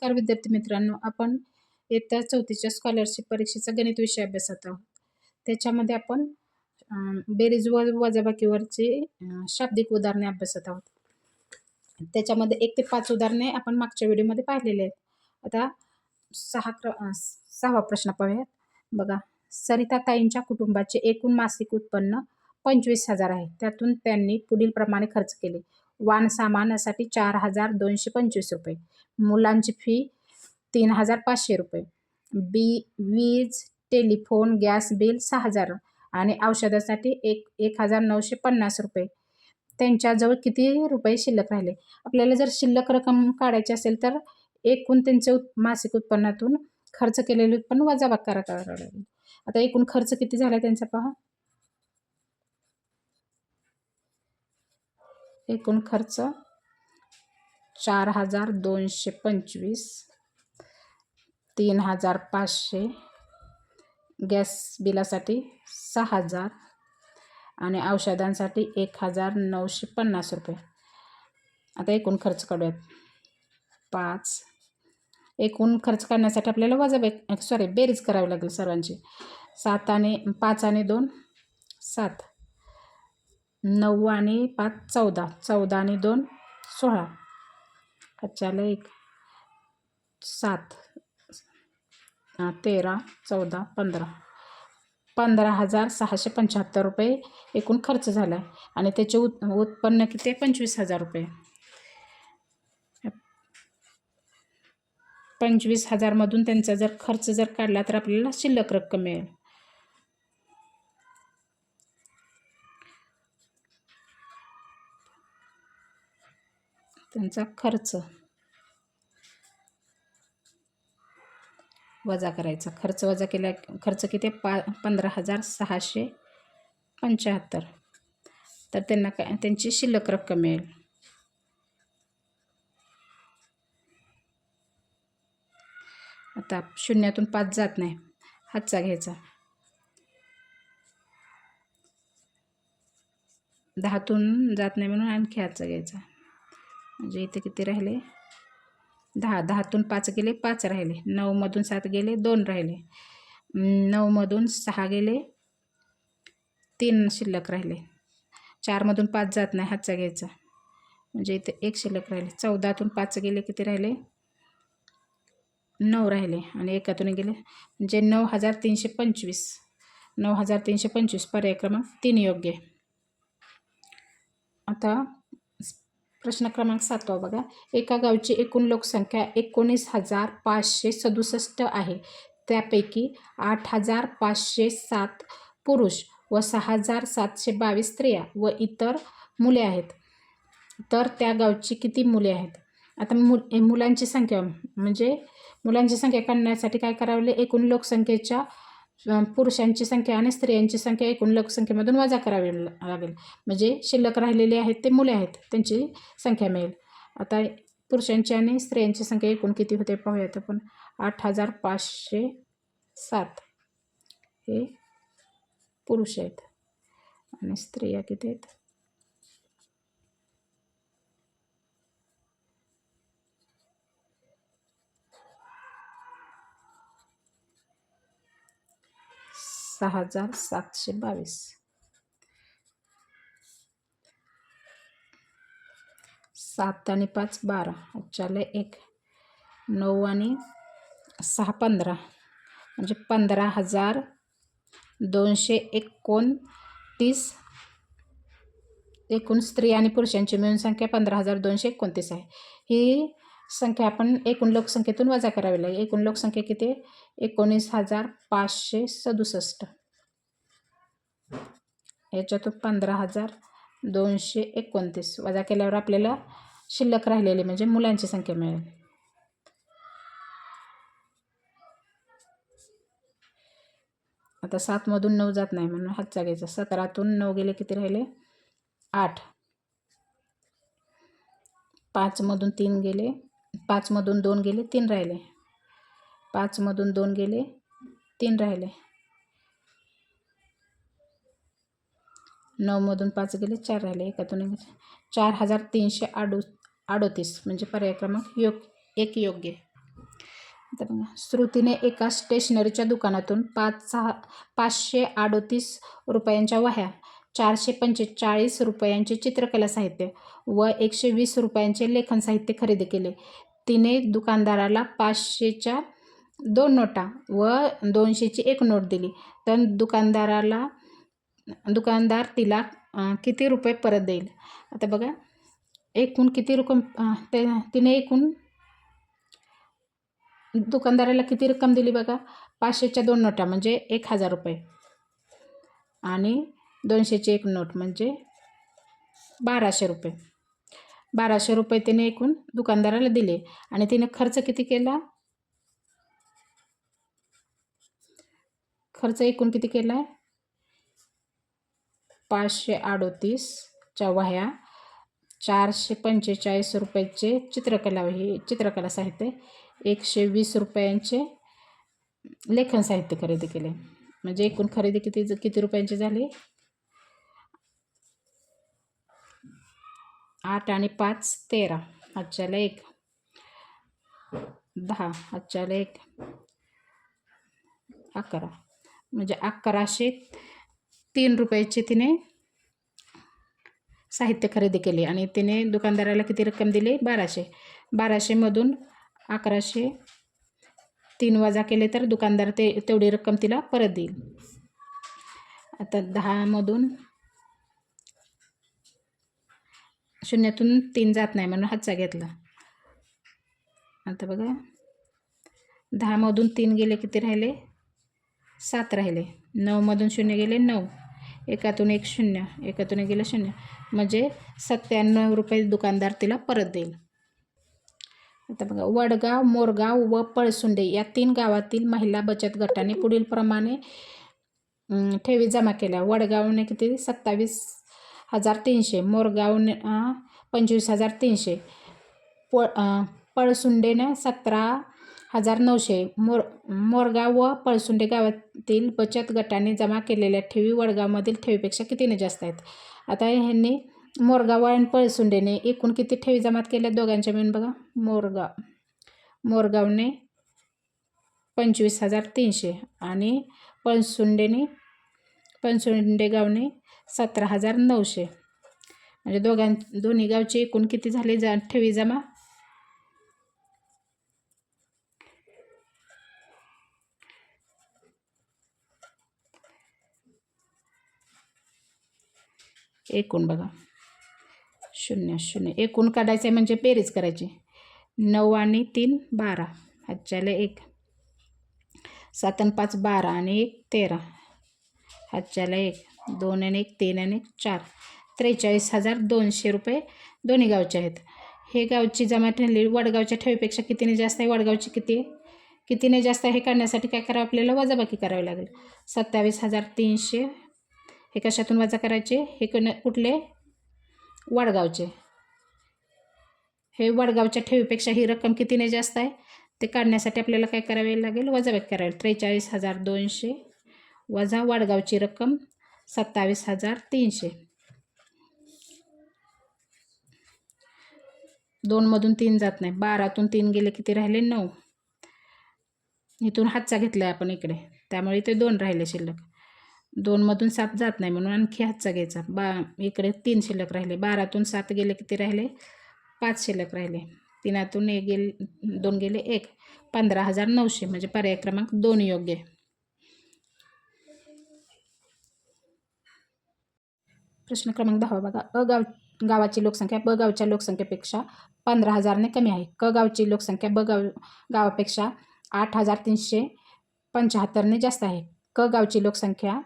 नमस्कार विद्यार्थी मित्रांनो, आपण इयत्ता 4थीच्या स्कॉलरशिप परीक्षेचा गणित विषय अभ्यासत आहोत. त्याच्यामध्ये आपण बेरीज व वजाबाकीवरची शाब्दिक उदाहरणे अभ्यासत आहोत. त्याच्यामध्ये 1 ते 5 उदाहरणे आपण मागच्या व्हिडिओमध्ये पाहिलेले आहेत. आता 6वा प्रश्न पाहूयात. बघा, सरिता ताईंच्या कुटुंबाचे एकूण मासिक उत्पन्न 25,000 आहे. त्यातून त्यांनी पुढील प्रमाणे खर्च केले. वाण सामानासाठी 4,225 रुपये, मुलांची फी 3,500 रुपये, वीज, टेलिफोन, गॅस बिल 6,000 आणि औषधासाठी 1,950 रुपये. त्यांच्याजवळ किती रुपये शिल्लक राहिले? आपल्याला जर शिल्लक रक्कम काढायची असेल तर एकूण त्यांचे मासिक उत्पन्नातून खर्च केलेले उत्पन्न वजाबाकी करावं लागेल. आता एकूण खर्च किती झाला त्यांचा पहा. एकूण खर्च 4,225, 3,500, गॅस बिलासाठी 6,000 आणि औषधांसाठी 1,950 रुपये. आता एकूण खर्च काढूयात. 5. एकूण खर्च काढण्यासाठी आपल्याला बेरीज करावी लागेल सर्वांची. 5 आणि 2 7, 9 आणि 5 14, 14 आणि 2 16, 1 7, 13, 14, 15, 15,675 रुपये एकूण खर्च झाला आहे आणि त्याचे उत्पन्न किती आहे? 25,000 रुपये. 25,000 मधून त्यांचा जर खर्च काढला तर आपल्याला शिल्लक रक्कम मिळेल. त्यांचा खर्च वजा करायचा. खर्च वजा केला, खर्च किती? 15,675. तर त्यांना त्यांची शिल्लक रक्कम मिळेल. आता शून्यातून 5 जात नाही, हातचा घ्यायचा. 10तून जात नाही म्हणून आणखी हातचा घ्यायचा. म्हणजे इथे किती राहिले? 10. 10तून 5 गेले, 5 राहिले. 9मधून 7 गेले, 2 राहिले. 9मधून 6 गेले, 3 शिल्लक राहिले. 4मधून 5 जात नाही, हातचा घ्यायचा. म्हणजे इथे 1 शिल्लक राहिले. 14तून 5 गेले, किती राहिले? 9 राहिले आणि 1तून गेले म्हणजे 9,325. 9,325 पर्याय क्रमांक 3 योग्य आहे. आता प्रश्न क्रमांक 7 बघा. एका गावची एकूण लोकसंख्या 19,567 आहे. त्यापैकी 8,507 पुरुष व 6,722 स्त्रिया व इतर मुले आहेत. तर त्या गावची किती मुले आहेत? आता मुलांची संख्या म्हणजे मुलांची संख्या काढण्यासाठी काय करावे? एकूण लोकसंख्येच्या पुरुषांची संख्या आणि स्त्रियांची संख्या एकूण लोकसंख्येमधून वजा करावी लागेल. म्हणजे शिल्लक राहिलेले आहेत ते मुले आहेत, त्यांची संख्या मिळेल. आता पुरुषांची आणि स्त्रियांची संख्या एकूण किती होते पाहूयात आपण. 8,507 हे पुरुष आहेत आणि स्त्रिया किती आहेत? 6,722. 7 आणि 5 12, 1. 9 आणि 6 15, म्हणजे 15,229. एकूण स्त्री आणि पुरुषांची मिळून संख्या 15,229 आहे. ही संख्या आपण एकूण लोकसंख्येतून वजा करावी लागेल. एकूण लोकसंख्या किती? 19,567. याच्यातून 15,229 वजा केल्यावर आपल्याला शिल्लक राहिलेली म्हणजे मुलांची संख्या मिळेल. आता 7मधून 9 जात नाही म्हणून हातचा घ्यायचा. 17तून 9 गेले, किती राहिले? 8. 5मधून 3 गेले, 5मधून 2 गेले, 3 राहिले. 5मधून 2 गेले, 3 राहिले. 9मधून 5 गेले, 4 राहिले. 1तून 4,338 म्हणजे पर्याय क्रमांक 1 योग्य. आता बघा, श्रुतीने एका स्टेशनरीच्या दुकानातून 538 रुपयांच्या वह्या, 445 रुपयांचे चित्रकला साहित्य व 120 रुपयांचे लेखन साहित्य खरेदी केले. तिने दुकानदाराला 500च्या 2 नोटा व 200ची 1 नोट दिली. तर दुकानदार तिला किती रुपये परत देईल? आता बघा, एकूण किती रक्कम तिने एकूण दुकानदाराला किती रक्कम दिली बघा. 500च्या 2 नोटा म्हणजे 1000 रुपये आणि 200ची 1 नोट म्हणजे 1200 रुपये. 1200 रुपये तिने एकूण दुकानदाराला दिले आणि तिने खर्च किती केला? खर्च एकूण किती केला आहे? 538च्या वह्या, 445 रुपयाचे चित्रकला साहित्य, 120 रुपयांचे लेखन साहित्य खरेदी केले. म्हणजे एकूण खरेदी किती रुपयांची झाली? 8 आणि 5 13, हातच्याला 1 10, हातच्याला 1 11, म्हणजे 1103 रुपयाची तिने साहित्य खरेदी केले आणि तिने दुकानदाराला किती रक्कम दिली? 1200. 1200मधून 1103 वजा केले तर दुकानदार तेवढी रक्कम तिला परत देईल. आता 10मधून शून्यातून 3 जात नाही म्हणून हातचा घेतला. आता बघा, 10मधून 3 गेले किती राहिले? 7 राहिले. 9मधून 0 गेले 9, एकातून 1 0, एकातून 1 गेलं 0, म्हणजे 97 रुपये दुकानदार तिला परत देईल. आता बघा, वडगाव, मोरगाव व पळसुंडे या 3 गावातील महिला बचत गटाने पुढील प्रमाणे ठेवी जमा केल्या. वडगावने किती? 27,300, मोरगावने 25,300, पळसुंडेने 17,900. मोरगाव व पळसुंडे गावातील बचत गटाने जमा केलेल्या ठेवी वडगावमधील ठेवीपेक्षा कितीने जास्त आहेत? आता ह्यांनी मोरगाव आणि पळसुंडेने एकूण किती ठेवी जमा केल्या दोघांच्या मिळून बघा. मोरगावने 25,300 आणि पळसुंडे गावने 17,900, म्हणजे दोन्ही गावचे एकूण किती झाले ठेवी जमा? एकूण बघा 0 0, एकूण काढायचं आहे म्हणजे बेरीज करायची. 9 आणि 3 12, हातच्याला 1, 7 आणि 5 12 आणि 1 13, हातच्याला 1, 2 आणि 1 3 आणि 1 4, 43,200 रुपये दोन्ही गावचे आहेत. हे गावची जमा ठरली वडगावच्या ठेवीपेक्षा कितीने जास्त आहे? वडगावची कितीने जास्त आहे हे काढण्यासाठी काय करावं? आपल्याला वजाबाकी करावी लागेल. 27,300 हे कशातून वजा करायचे? हे कुठले? वडगावचे. हे वडगावच्या ठेवीपेक्षा ही रक्कम कितीने जास्त आहे ते काढण्यासाठी आपल्याला काय करावे लागेल? वजाबाकी करावी. 43,200 वजा वडगावची रक्कम 27,300. 2मधून 3 जात नाही. 12तून 3 गेले किती राहिले? 9. इथून हातचा घेतला आहे आपण इकडे, त्यामुळे इथे 2 राहिले शिल्लक. 2मधून 7 जात नाही म्हणून आणखी हातचा घ्यायचा. इकडे 3 शिल्लक राहिले. 12तून 7 गेले किती राहिले? 5 शिल्लक राहिले. 3तून 2 गेले 1, 15,900, म्हणजे पर्याय क्रमांक 2 योग्य आहे. प्रश्न क्रमांक 10 बघा. गावाची लोकसंख्या ब गावच्या लोकसंख्येपेक्षा 15,000ने कमी आहे. क गावची लोकसंख्या ब गावापेक्षा 8,375ने जास्त आहे. क गावची लोकसंख्या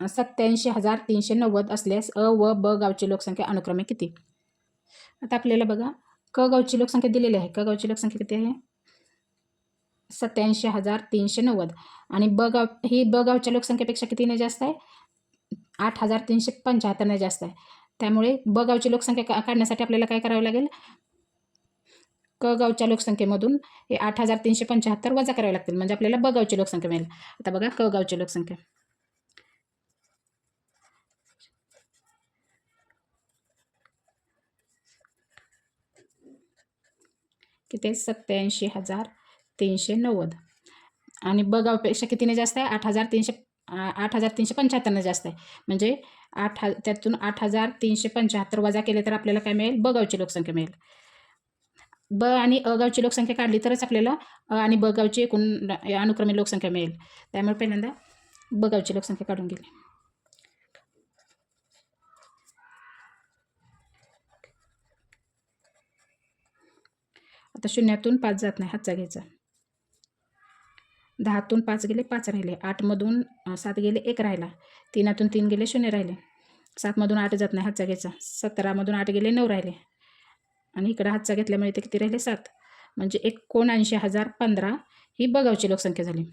87,390 असल्यास अ व ब गावची लोकसंख्या अनुक्रमे किती? आता आपल्याला बघा, क गावची लोकसंख्या दिलेली आहे. क गावची लोकसंख्या किती आहे? 87,390 आणि ब गावच्या लोकसंख्येपेक्षा कितीने जास्त आहे? 8,375ने जास्त आहे. त्यामुळे ब गावची लोकसंख्या काढण्यासाठी आपल्याला काय करावं लागेल? क गावच्या लोकसंख्येमधून हे 8,375 वजा करावे लागतील, म्हणजे आपल्याला ब गावची लोकसंख्या मिळेल. आता बघा, क गावची लोकसंख्या किती? 87,390 8,390 आणि ब गावपेक्षा कितीने जास्त आहे? 8,375 जास्त आहे. म्हणजे त्यातून 8,375 वजा केले तर आपल्याला काय मिळेल? ब गावची लोकसंख्या मिळेल. ब आणि अ गावची लोकसंख्या काढली तरच आपल्याला अ आणि ब गावची एकूण अनुक्रमे लोकसंख्या मिळेल. त्यामुळे पहिल्यांदा ब गावची लोकसंख्या काढून गेली. आता 0तून 5 जात नाही, हातचा घ्यायचा. 10तून 5 गेले, 5 राहिले. 8मधून 7 गेले, 1 राहिला. 3तून 3 गेले, 0 राहिले. 7मधून 8 जात नाही, हातचा घ्यायचा. 17मधून 8 गेले, 9 राहिले. आणि इकडं हातचा घेतल्यामुळे इथे किती राहिले? 7. म्हणजे 79,015 ही ब गावची लोकसंख्या झाली.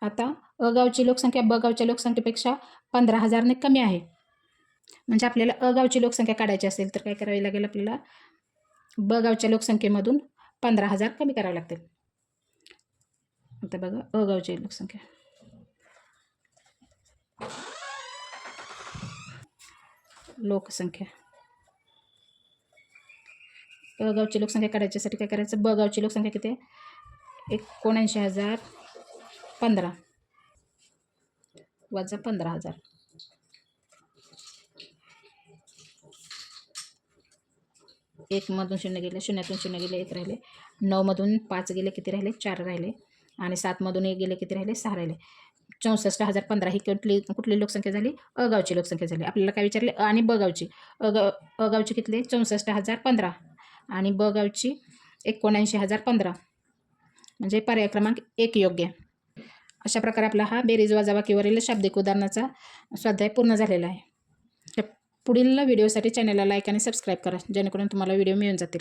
आता अ गावची लोकसंख्या ब गावच्या लोकसंख्येपेक्षा 15,000ने कमी आहे. म्हणजे आपल्याला अ गावची लोकसंख्या काढायची असेल तर काय करावी लागेल? आपल्याला ब गावच्या लोकसंख्येमधून 15,000 कमी करावे लागतील. आता बघा अ गावची लोकसंख्या. लोकसंख्या अ गावची लोकसंख्या काढायच्यासाठी काय करायचं? ब गावची लोकसंख्या किती आहे? 79,015 वजा 15,000. 1मधून 0 गेले, 0तून 0 गेले, 1 राहिले. 9मधून 5 गेले, किती राहिले? 4 राहिले. आणि 7मधून 1 गेले, किती राहिले? 6 राहिले. 64,015 ही कुठली लोकसंख्या झाली? अ गावची लोकसंख्या झाली. आपल्याला काय विचारले? अ आणि ब गावची. अ गावची किती? 64,015 आणि ब गावची 79,015. म्हणजे पर्याय क्रमांक 1 योग्य. अशा प्रकारे आपला हा बेरीज वजाबाकीवरील शाब्दिक उदाहरणाचा स्वाध्याय पूर्ण झालेला आहे. पुढील व्हिडिओसाठी चॅनलला लाईक आणि सबस्क्राईब करा, जेणेकरून तुम्हाला व्हिडिओ मिळून जातील.